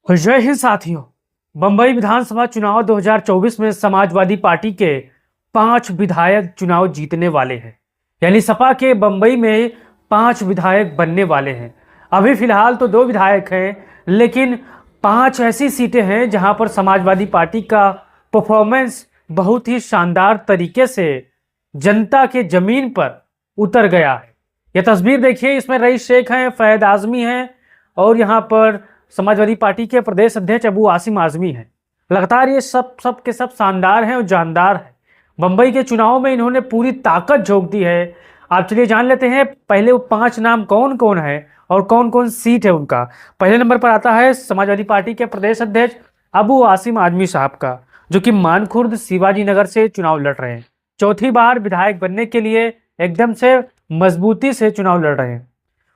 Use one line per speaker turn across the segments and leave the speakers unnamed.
जय हिंद साथियों। बंबई विधानसभा चुनाव 2024 में समाजवादी पार्टी के 5 विधायक चुनाव जीतने वाले हैं। यानी सपा के बंबई में 5 विधायक बनने वाले हैं। अभी फिलहाल तो 2 विधायक हैं, लेकिन 5 ऐसी सीटें हैं जहां पर समाजवादी पार्टी का परफॉर्मेंस बहुत ही शानदार तरीके से जनता के जमीन पर उतर गया है। यह तस्वीर देखिए, इसमें रईस शेख हैं, फैयद आजमी हैं और यहाँ पर समाजवादी पार्टी के प्रदेश अध्यक्ष अबू आसिम आजमी हैं। लगातार ये सब के सब शानदार हैं और जानदार हैं। बंबई के चुनाव में इन्होंने पूरी ताकत झोंक दी है। आप चलिए जान लेते हैं पहले वो 5 नाम कौन कौन है और कौन कौन सीट है उनका। पहले नंबर पर आता है समाजवादी पार्टी के प्रदेश अध्यक्ष अबू आसिम आजमी साहब का, जो कि मानखुर्द शिवाजी नगर से चुनाव लड़ रहे हैं। चौथी बार विधायक बनने के लिए एकदम से मजबूती से चुनाव लड़ रहे हैं।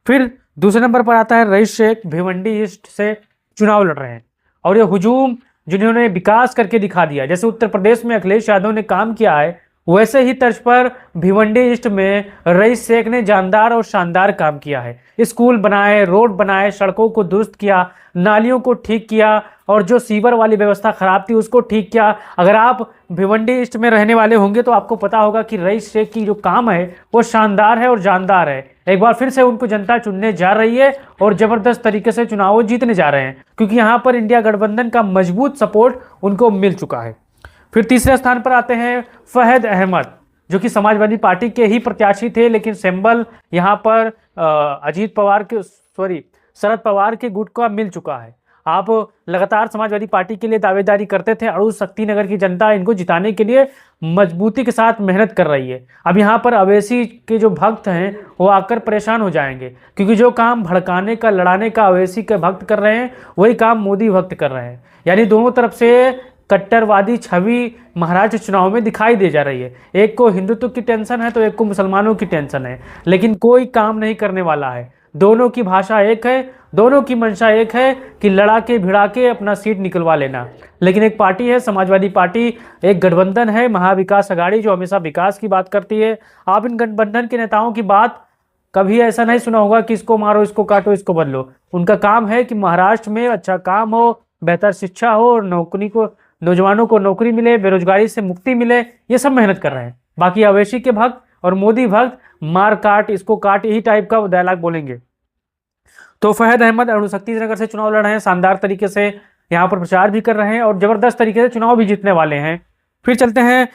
फिर दूसरे नंबर पर आता है रईस शेख, भिवंडी ईस्ट से चुनाव लड़ रहे हैं और ये हुजूम जिन्होंने विकास करके दिखा दिया, जैसे उत्तर प्रदेश में अखिलेश यादव ने काम किया है, वैसे ही तर्ज पर भिवंडी ईस्ट में रईस शेख ने जानदार और शानदार काम किया है। स्कूल बनाए, रोड बनाए, सड़कों को दुरुस्त किया, नालियों को ठीक किया और जो सीवर वाली व्यवस्था खराब थी उसको ठीक किया। अगर आप भिवंडी ईस्ट में रहने वाले होंगे तो आपको पता होगा कि रईस शेख की जो काम है वो शानदार है और जानदार है। एक बार फिर से उनको जनता चुनने जा रही है और जबरदस्त तरीके से चुनाव जीतने जा रहे हैं, क्योंकि यहाँ पर इंडिया गठबंधन का मजबूत सपोर्ट उनको मिल चुका है। फिर तीसरे स्थान पर आते हैं फहद अहमद, जो कि समाजवादी पार्टी के ही प्रत्याशी थे, लेकिन सिंबल यहाँ पर शरद पवार के गुट का मिल चुका है। आप लगातार समाजवादी पार्टी के लिए दावेदारी करते थे। अड़ू शक्ति नगर की जनता इनको जिताने के लिए मजबूती के साथ मेहनत कर रही है। अब यहाँ पर अवैसी के जो भक्त हैं वो आकर परेशान हो जाएंगे, क्योंकि जो काम भड़काने का, लड़ाने का अवैसी के भक्त कर रहे हैं वही काम मोदी भक्त कर रहे हैं। यानी दोनों तरफ से कट्टरवादी छवि महाराष्ट्र चुनाव में दिखाई दे जा रही है। एक को हिंदुत्व की टेंशन है तो एक को मुसलमानों की टेंशन है, लेकिन कोई काम नहीं करने वाला है। दोनों की भाषा एक है, दोनों की मंशा एक है कि लड़ा के भिड़ा के अपना सीट निकलवा लेना। लेकिन एक पार्टी है समाजवादी पार्टी, एक गठबंधन है महाविकास अघाड़ी, जो हमेशा विकास की बात करती है। आप इन गठबंधन के नेताओं की बात कभी ऐसा नहीं सुना होगा कि इसको मारो, इसको काटो, इसको बदलो। उनका काम है कि महाराष्ट्र में अच्छा काम हो, बेहतर शिक्षा हो और नौजवानों को नौकरी मिले, बेरोजगारी से मुक्ति मिले। ये सब मेहनत कर रहे हैं। बाकी अवैसी के भक्त और मोदी भक्त मार काट, इसको काट, यही टाइप का डायलॉग बोलेंगे। तो फहद अहमद अणुशक्ति नगर से चुनाव लड़ रहे हैं, शानदार तरीके से यहाँ पर प्रचार भी कर रहे हैं और जबरदस्त तरीके से चुनाव भी जीतने वाले हैं। फिर चलते हैं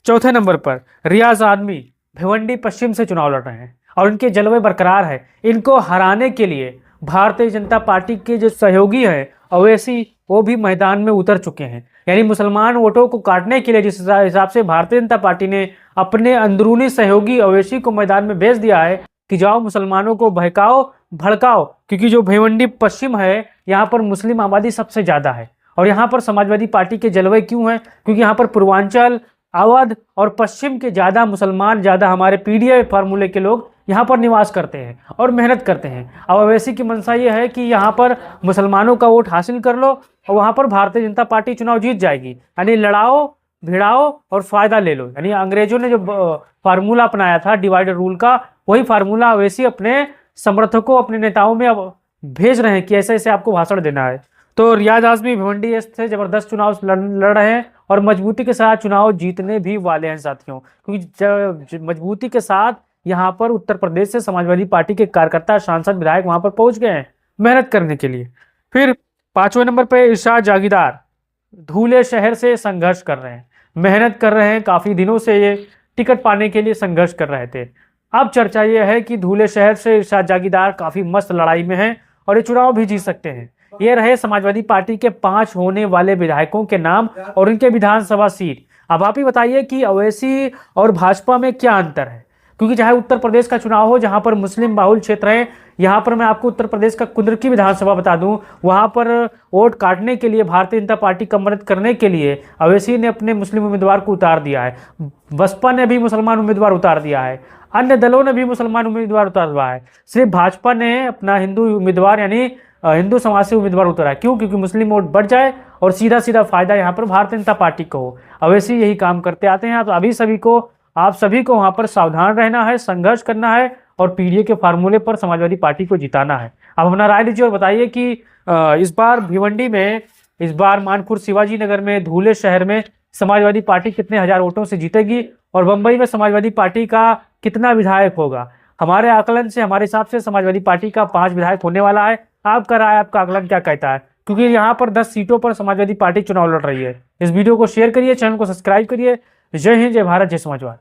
चौथे नंबर पर, रियाज आदमी भिवंडी पश्चिम से चुनाव लड़ रहे हैं और इनके जलवे बरकरार है। इनको हराने के लिए भारतीय जनता पार्टी के जो सहयोगी हैं अवैसी, वो भी मैदान में उतर चुके हैं। यानी मुसलमान वोटों को काटने के लिए जिस हिसाब से भारतीय जनता पार्टी ने अपने अंदरूनी सहयोगी अवैसी को मैदान में भेज दिया है कि जाओ मुसलमानों को बहकाओ, भड़काओ, क्योंकि जो भिवंडी पश्चिम है यहाँ पर मुस्लिम आबादी सबसे ज़्यादा है। और यहाँ पर समाजवादी पार्टी के जलवे क्यों हैं? क्योंकि यहाँ पर पूर्वांचल, अवध और पश्चिम के ज़्यादा मुसलमान, ज़्यादा हमारे पीडीए फार्मूले के लोग यहाँ पर निवास करते हैं और मेहनत करते हैं। अब अवैसी की मंशा ये है कि यहाँ पर मुसलमानों का वोट हासिल कर लो और वहाँ पर भारतीय जनता पार्टी चुनाव जीत जाएगी। यानी लड़ाओ, भिड़ाओ और फायदा ले लो। यानी अंग्रेजों ने जो फार्मूला अपनाया था डिवाइड रूल का, वही फार्मूला अवैसी अपने समर्थकों, अपने नेताओं में अब भेज रहे हैं कि ऐसे ऐसे आपको भाषण देना है। तो रियाज आजमी भिवंडी ईस्ट से जबरदस्त चुनाव लड़ रहे हैं और मजबूती के साथ चुनाव जीतने भी वाले हैं साथियों, क्योंकि मजबूती के साथ यहाँ पर उत्तर प्रदेश से समाजवादी पार्टी के कार्यकर्ता, सांसद, विधायक वहां पर पहुंच गए हैं मेहनत करने के लिए। फिर 5वें नंबर पर इरशाद जागीरदार धूले शहर से संघर्ष कर रहे हैं, मेहनत कर रहे हैं। काफी दिनों से ये टिकट पाने के लिए संघर्ष कर रहे थे। अब चर्चा यह है कि धूले शहर से इरशाद जागीरदार काफी मस्त लड़ाई में हैं और ये चुनाव भी जीत सकते हैं। ये रहे समाजवादी पार्टी के 5 होने वाले विधायकों के नाम और उनके विधानसभा सीट। अब आप ही बताइए कि अवैसी और भाजपा में क्या अंतर है? क्योंकि चाहे उत्तर प्रदेश का चुनाव हो जहां पर मुस्लिम बाहुल क्षेत्र है, यहाँ पर मैं आपको उत्तर प्रदेश का कुंदरकी विधानसभा बता दूं, वहां पर वोट काटने के लिए भारतीय जनता पार्टी का मदद करने के लिए अवैसी ने अपने मुस्लिम उम्मीदवार को उतार दिया है। बसपा ने भी मुसलमान उम्मीदवार उतार दिया है, अन्य दलों ने भी मुसलमान उम्मीदवार उतार दिया है। सिर्फ भाजपा ने अपना हिंदू उम्मीदवार यानी हिंदू समाज से उम्मीदवार उतारा। क्यों? क्योंकि मुस्लिम वोट बढ़ जाए और सीधा सीधा फायदा यहाँ पर भारतीय जनता पार्टी को हो। अवैसी यही काम करते आते हैं। तो आप सभी को वहां पर सावधान रहना है, संघर्ष करना है और पीडीए के फार्मूले पर समाजवादी पार्टी को जिताना है। अब अपना राय दीजिए और बताइए कि इस बार भिवंडी में, इस बार मानपुर शिवाजी नगर में, धुले शहर में समाजवादी पार्टी कितने हजार वोटों से जीतेगी और बंबई में समाजवादी पार्टी का कितना विधायक होगा। हमारे आकलन से, हमारे हिसाब से समाजवादी पार्टी का 5 विधायक होने वाला है। आपका राय, आपका आकलन क्या कहता है? क्योंकि यहाँ पर 10 सीटों पर समाजवादी पार्टी चुनाव लड़ रही है। इस वीडियो को शेयर करिए, चैनल को सब्सक्राइब करिए। जय हिंद, जय भारत, जय समाजवाद।